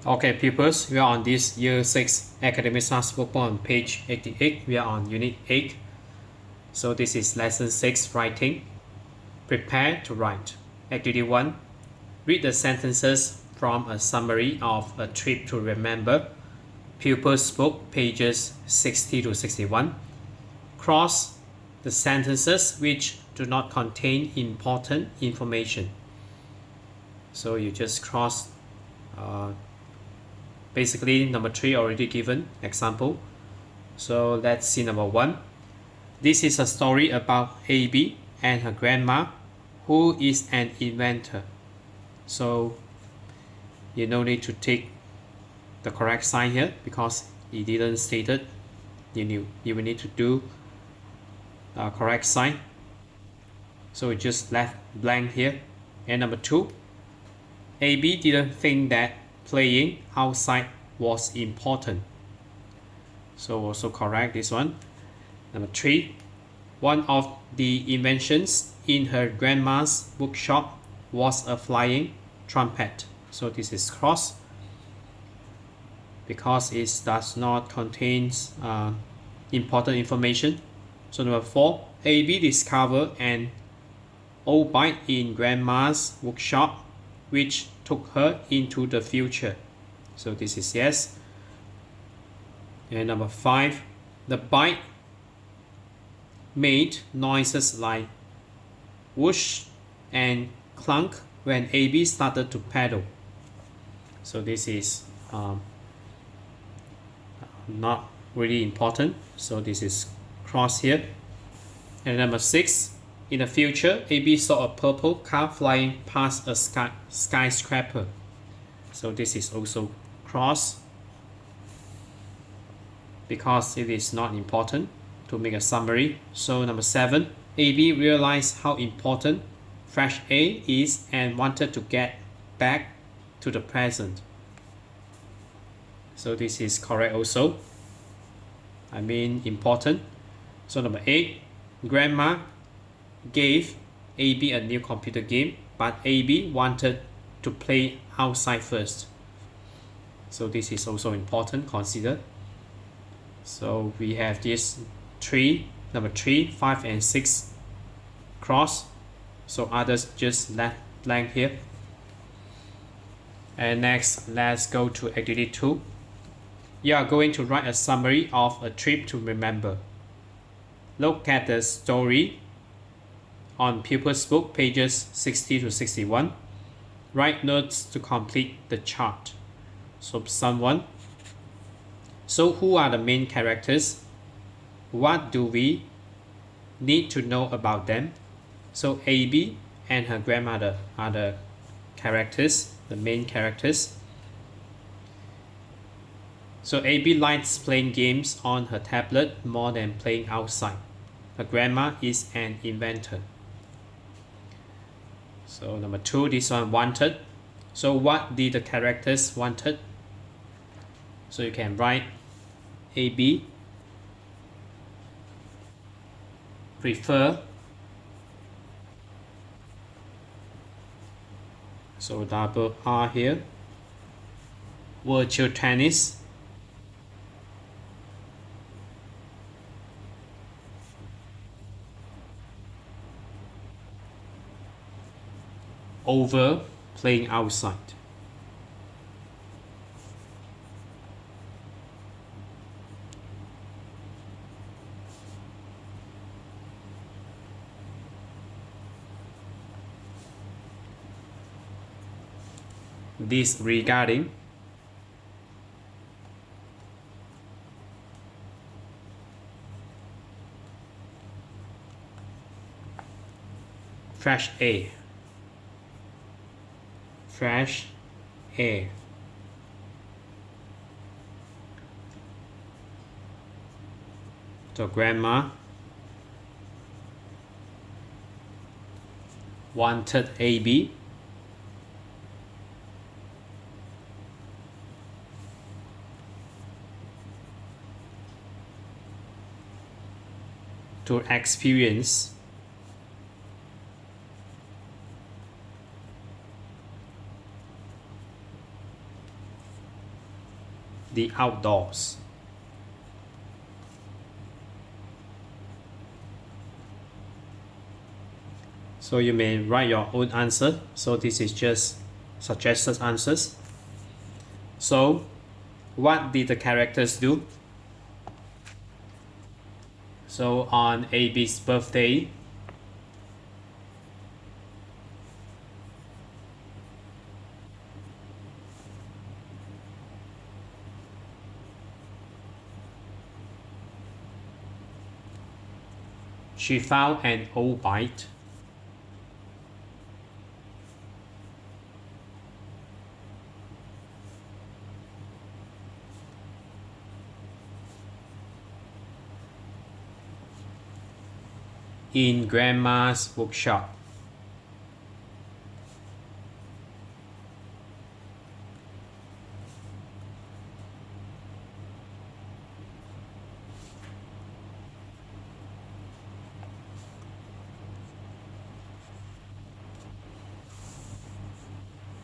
Okay, pupils, we are on this Year 6 Academy Stars Workbook on page 88. We are on Unit 8. So this is Lesson 6, Writing. Prepare to write. Activity 1. Read the sentences from a summary of A Trip to Remember, Pupils Book, pages 60 to 61. Cross the sentences which do not contain important information. So you just cross basically number 3 already given example. So let's see number 1. This is a story about AB and her grandma, who is an inventor. So you no need to take the correct sign here because it didn't state it. You will need to do a correct sign. So we just left blank here. And number 2, AB didn't think that playing outside was important. So also correct this one. Number 3, one of the inventions in her grandma's bookshop was a flying trumpet. So this is cross because it does not contain important information. So number 4, AB discovered an old bike in grandma's workshop which took her into the future. So this is yes. And number 5, the bike made noises like whoosh and clunk when AB started to pedal. So this is not really important. So this is cross here. And number 6, in the future, AB saw a purple car flying past a skyscraper. So this is also cross because it is not important to make a summary. So number 7, AB realized how important fresh air is and wanted to get back to the present. So this is correct also. I mean important. So number 8, grandma gave AB a new computer game, but AB wanted to play outside first. So this is also important, consider. So we have this number 3, 5 and 6 cross. So others just left blank here. And next, let's go to activity 2. You are going to write a summary of A Trip to Remember. Look at the story on Pupils Book, pages 60 to 61. Write notes to complete the chart. So someone. So who are the main characters? What do we need to know about them? So AB and her grandmother are the characters, the main characters. So AB likes playing games on her tablet more than playing outside. Her grandma is an inventor. So number 2, this one, wanted. So what did the characters wanted? So you can write AB prefer. So double R here. Virtual tennis over playing outside. This regarding fresh air. Fresh air. So grandma wanted AB to experience the outdoors. So you may write your own answer. So this is just suggested answers. So what did the characters do? So on AB's birthday, she found an old bite. In Grandma's workshop.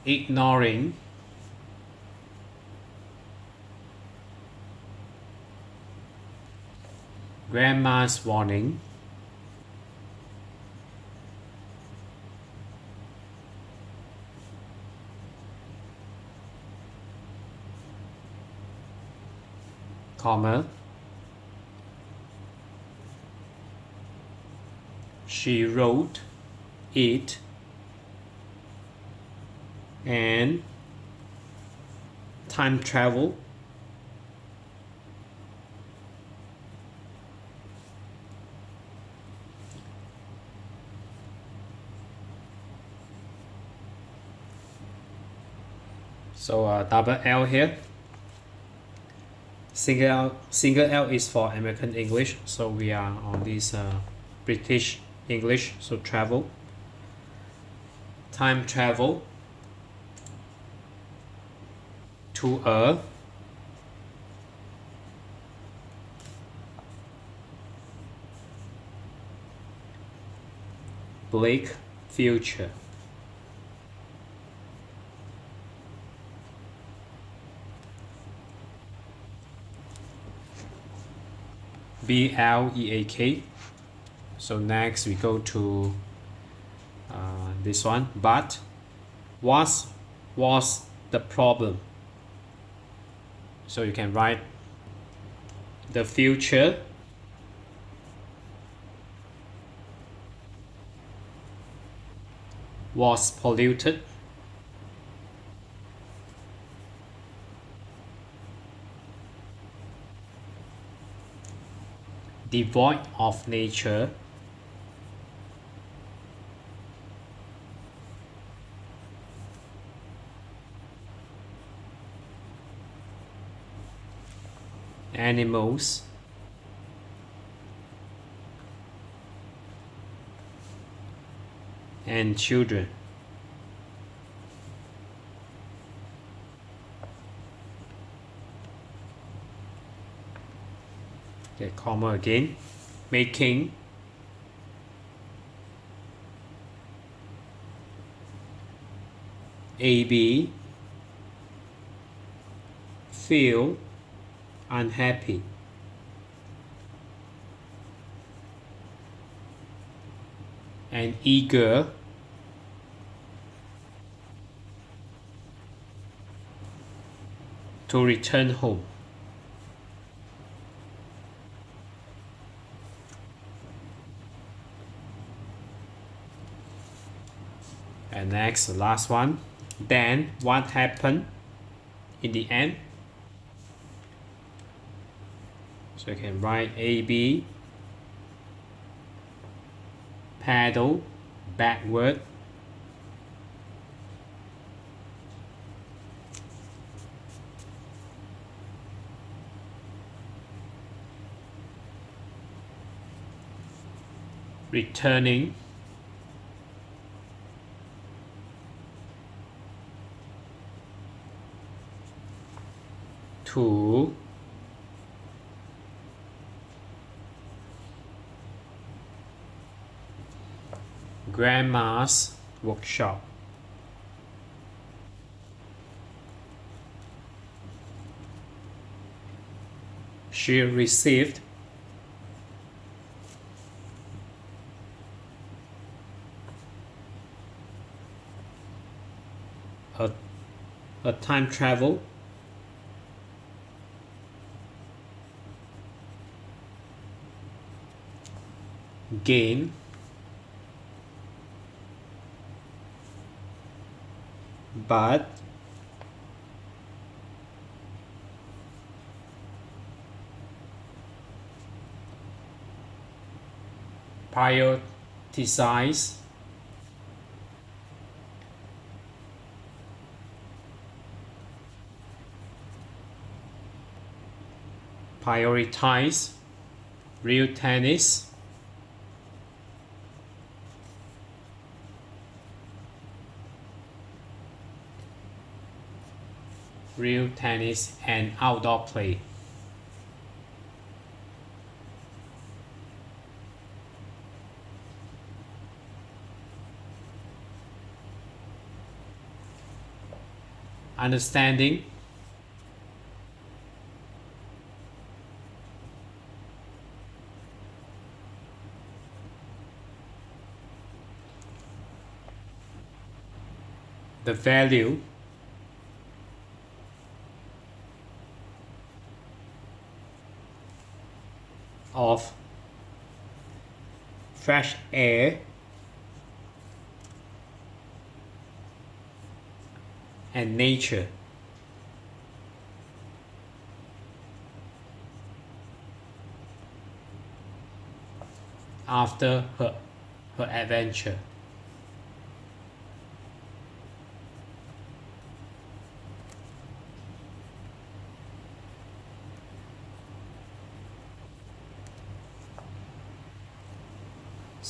Ignoring Grandma's warning. Comma. She wrote it and time travel. So double L here. Single L is for American English. So we are on this British English. So travel. Time travel to a bleak future. BLEAK. So next we go to this one. But what was the problem? So you can write the future was polluted. Devoid of nature. Animals. And children. Okay, comma again. Making AB feel unhappy. And eager to return home. And next, the last one. Then what happened in the end? So you can write AB paddle backward returning to Grandma's workshop. She received a time travel game but prioritize real tennis and outdoor play. Understanding the value of fresh air and nature. After her adventure.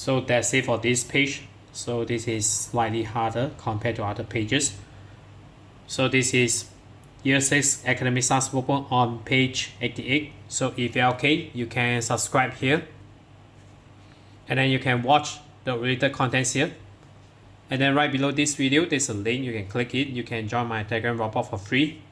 So that's it for this page. So this is slightly harder compared to other pages. So this is Year 6 Academy Stars Workbook on page 88. So if you're okay, you can subscribe here. And then you can watch the related contents here. And then right below this video, there's a link. You can click it. You can join my Telegram robot for free.